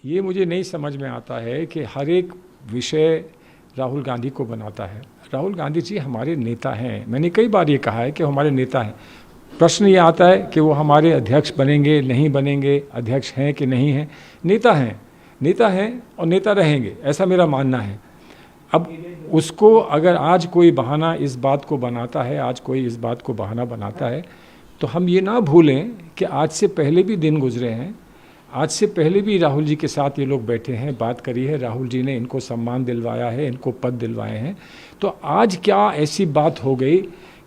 ये मुझे नहीं समझ में आता है कि हर एक विषय राहुल गांधी को बनाता है। राहुल गांधी जी हमारे नेता हैं, मैंने कई बार ये कहा है कि हमारे नेता हैं। प्रश्न ये आता है कि वो हमारे अध्यक्ष बनेंगे नहीं बनेंगे, अध्यक्ष हैं कि नहीं हैं। नेता हैं, नेता हैं और नेता रहेंगे, ऐसा मेरा मानना है। अब उसको अगर आज कोई बहाना इस बात को बनाता है, आज कोई इस बात को बहाना बनाता है, तो हम ये ना भूलें कि आज से पहले भी दिन गुजरे हैं। आज से पहले भी राहुल जी के साथ ये लोग बैठे हैं, बात करी है, राहुल जी ने इनको सम्मान दिलवाया है, इनको पद दिलवाए हैं। तो आज क्या ऐसी बात हो गई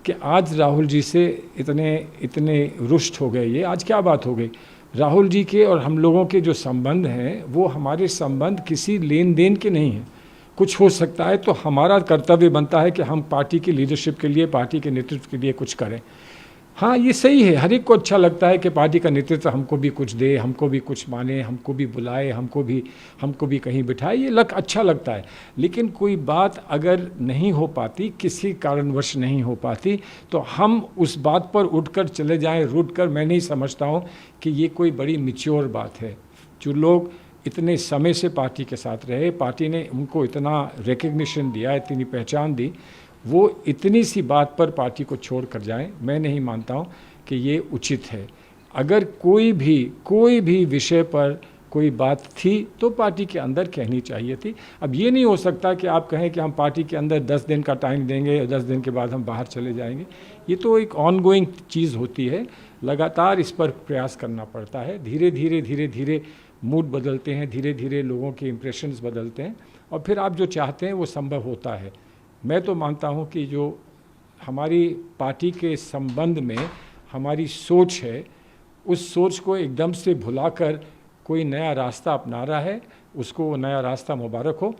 कि आज राहुल जी से इतने रुष्ट हो गए? ये आज क्या बात हो गई? राहुल जी के और हम लोगों के जो संबंध हैं वो हमारे संबंध किसी लेन देन के नहीं हैं। कुछ हो सकता है तो हमारा कर्तव्य बनता है कि हम पार्टी की लीडरशिप के लिए, पार्टी के नेतृत्व के लिए कुछ करें। हाँ, ये सही है, हर एक को अच्छा लगता है कि पार्टी का नेतृत्व हमको भी कुछ दे, हमको भी कुछ माने, हमको भी बुलाए, हमको भी कहीं बिठाए, ये अच्छा लगता है। लेकिन कोई बात अगर नहीं हो पाती, किसी कारणवश नहीं हो पाती, तो हम उस बात पर उठकर चले जाएं, रूठ कर, मैं नहीं समझता हूँ कि ये कोई बड़ी मैच्योर बात है। जो लोग इतने समय से पार्टी के साथ रहे, पार्टी ने उनको इतना रिकग्निशन दिया, इतनी पहचान दी, वो इतनी सी बात पर पार्टी को छोड़ कर जाएं, मैं नहीं मानता हूं कि ये उचित है। अगर कोई भी विषय पर कोई बात थी तो पार्टी के अंदर कहनी चाहिए थी। अब ये नहीं हो सकता कि आप कहें कि हम पार्टी के अंदर 10 दिन का टाइम देंगे और 10 दिन के बाद हम बाहर चले जाएंगे। ये तो एक ऑनगोइंग चीज़ होती है, लगातार इस पर प्रयास करना पड़ता है। धीरे धीरे मूड बदलते हैं, धीरे धीरे लोगों के इम्प्रेशंस बदलते हैं और फिर आप जो चाहते हैं वो संभव होता है। मैं तो मानता हूं कि जो हमारी पार्टी के संबंध में हमारी सोच है, उस सोच को एकदम से भुलाकर कोई नया रास्ता अपना रहा है, उसको नया रास्ता मुबारक हो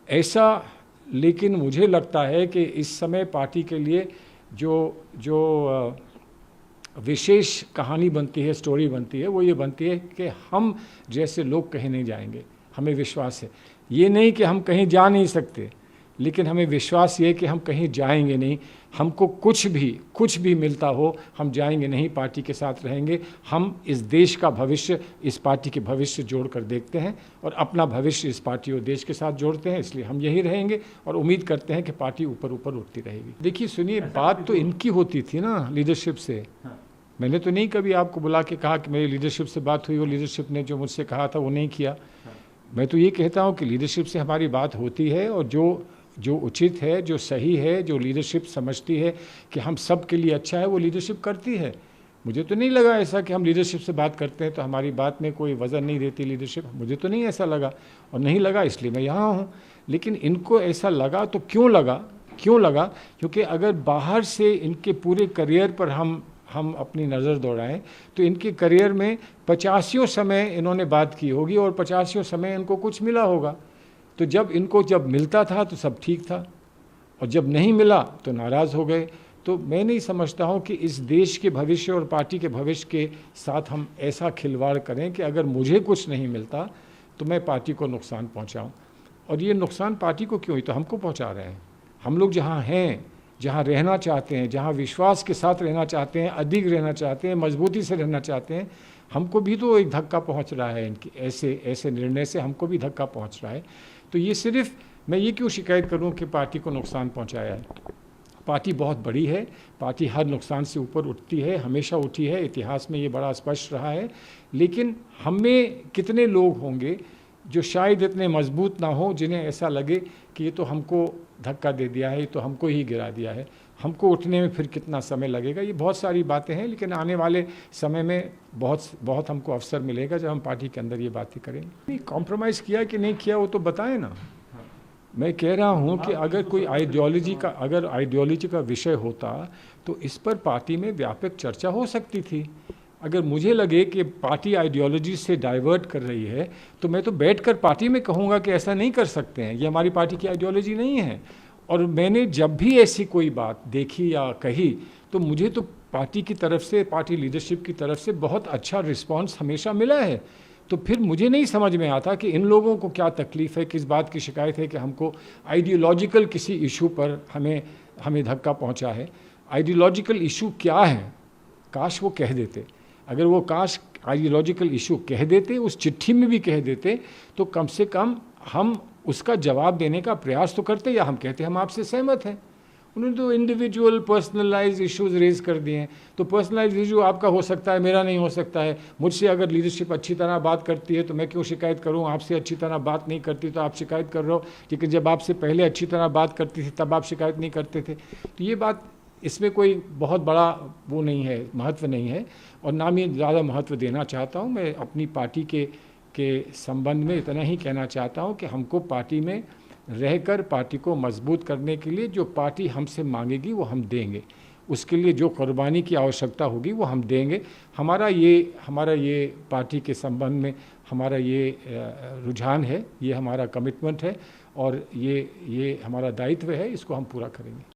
ऐसा। लेकिन मुझे लगता है कि इस समय पार्टी के लिए जो विशेष कहानी बनती है, स्टोरी बनती है, वो ये बनती है कि हम जैसे लोग कहीं नहीं जाएंगे। हमें विश्वास है, ये नहीं कि हम कहीं जा नहीं सकते, लेकिन हमें विश्वास ये कि हम कहीं जाएंगे नहीं। हमको कुछ भी मिलता हो, हम जाएंगे नहीं, पार्टी के साथ रहेंगे। हम इस देश का भविष्य, इस पार्टी के भविष्य जोड़ कर देखते हैं और अपना भविष्य इस पार्टी और देश के साथ जोड़ते हैं, इसलिए हम यही रहेंगे और उम्मीद करते हैं कि पार्टी ऊपर उठती रहेगी। देखिए सुनिए, बात तो इनकी होती थी ना लीडरशिप से। मैंने तो नहीं कभी आपको बुला के कहा कि मेरी लीडरशिप से बात हुई और लीडरशिप ने जो मुझसे कहा था वो नहीं किया। मैं तो ये कहता हूँ कि लीडरशिप से हमारी बात होती है और जो उचित है, जो सही है, जो लीडरशिप समझती है कि हम सब के लिए अच्छा है, वो लीडरशिप करती है। मुझे तो नहीं लगा ऐसा कि हम लीडरशिप से बात करते हैं तो हमारी बात में कोई वज़न नहीं देती लीडरशिप। मुझे तो नहीं ऐसा लगा और नहीं लगा इसलिए मैं यहाँ हूँ। लेकिन इनको ऐसा लगा तो क्यों लगा? क्योंकि अगर बाहर से इनके पूरे करियर पर हम अपनी नज़र दौड़ाएं तो इनके करियर में 85 समय इन्होंने बात की होगी और 85 समय इनको कुछ मिला होगा। तो जब मिलता था तो सब ठीक था और जब नहीं मिला तो नाराज़ हो गए। तो मैं नहीं समझता हूँ कि इस देश के भविष्य और पार्टी के भविष्य के साथ हम ऐसा खिलवाड़ करें कि अगर मुझे कुछ नहीं मिलता तो मैं पार्टी को नुकसान पहुँचाऊँ। और ये नुकसान पार्टी को क्यों, ही तो हमको पहुँचा रहे हैं। हम लोग जहाँ हैं, जहाँ रहना चाहते हैं, जहाँ विश्वास के साथ रहना चाहते हैं, अधिक रहना चाहते हैं, मजबूती से रहना चाहते हैं, हमको भी तो एक धक्का पहुँच रहा है। इनके ऐसे निर्णय से हमको भी धक्का पहुँच रहा है। तो ये सिर्फ मैं ये क्यों शिकायत करूं कि पार्टी को नुकसान पहुंचाया है? पार्टी बहुत बड़ी है, पार्टी हर नुकसान से ऊपर उठती है, हमेशा उठी है, इतिहास में ये बड़ा स्पष्ट रहा है। लेकिन हम में कितने लोग होंगे जो शायद इतने मजबूत ना हो, जिन्हें ऐसा लगे कि ये तो हमको धक्का दे दिया है, ये तो हमको ही गिरा दिया है, हमको उठने में फिर कितना समय लगेगा। ये बहुत सारी बातें हैं, लेकिन आने वाले समय में बहुत हमको अवसर मिलेगा जब हम पार्टी के अंदर ये बातें करेंगे। नहीं, कॉम्प्रोमाइज़ किया कि नहीं किया वो तो बताएं ना। मैं कह रहा हूँ कि अगर कोई आइडियोलॉजी का विषय होता तो इस पर पार्टी में व्यापक चर्चा हो सकती थी। अगर मुझे लगे कि पार्टी आइडियोलॉजी से डाइवर्ट कर रही है तो मैं तो बैठकर पार्टी में कहूँगा कि ऐसा नहीं कर सकते हैं, ये हमारी पार्टी की आइडियोलॉजी नहीं है। और मैंने जब भी ऐसी कोई बात देखी या कही तो मुझे तो पार्टी की तरफ से, पार्टी लीडरशिप की तरफ से बहुत अच्छा रिस्पांस हमेशा मिला है। तो फिर मुझे नहीं समझ में आता कि इन लोगों को क्या तकलीफ़ है, किस बात की शिकायत है कि हमको आइडियोलॉजिकल किसी इशू पर हमें धक्का पहुंचा है। आइडियोलॉजिकल इशू क्या है? काश वो कह देते। अगर वो काश आइडियोलॉजिकल इशू कह देते, उस चिट्ठी में भी कह देते, तो कम से कम हम उसका जवाब देने का प्रयास तो करते, या हम कहते हम आपसे सहमत हैं। उन्होंने तो इंडिविजुअल पर्सनलाइज इश्यूज रेज कर दिए हैं। तो पर्सनलाइज इशू आपका हो सकता है, मेरा नहीं हो सकता है। मुझसे अगर लीडरशिप अच्छी तरह बात करती है तो मैं क्यों शिकायत करूं, आपसे अच्छी तरह बात नहीं करती तो आप शिकायत कर रहे हो, लेकिन जब आपसे पहले अच्छी तरह बात करती थी तब आप शिकायत नहीं करते थे। तो ये बात, इसमें कोई बहुत बड़ा वो नहीं है, महत्व नहीं है, और ना मैं ज़्यादा महत्व देना चाहता हूँ। मैं अपनी पार्टी के संबंध में इतना ही कहना चाहता हूँ कि हमको पार्टी में रहकर पार्टी को मजबूत करने के लिए जो पार्टी हमसे मांगेगी वो हम देंगे, उसके लिए जो कुर्बानी की आवश्यकता होगी वो हम देंगे। हमारा ये पार्टी के संबंध में हमारा ये रुझान है, ये हमारा कमिटमेंट है, और ये हमारा दायित्व है, इसको हम पूरा करेंगे।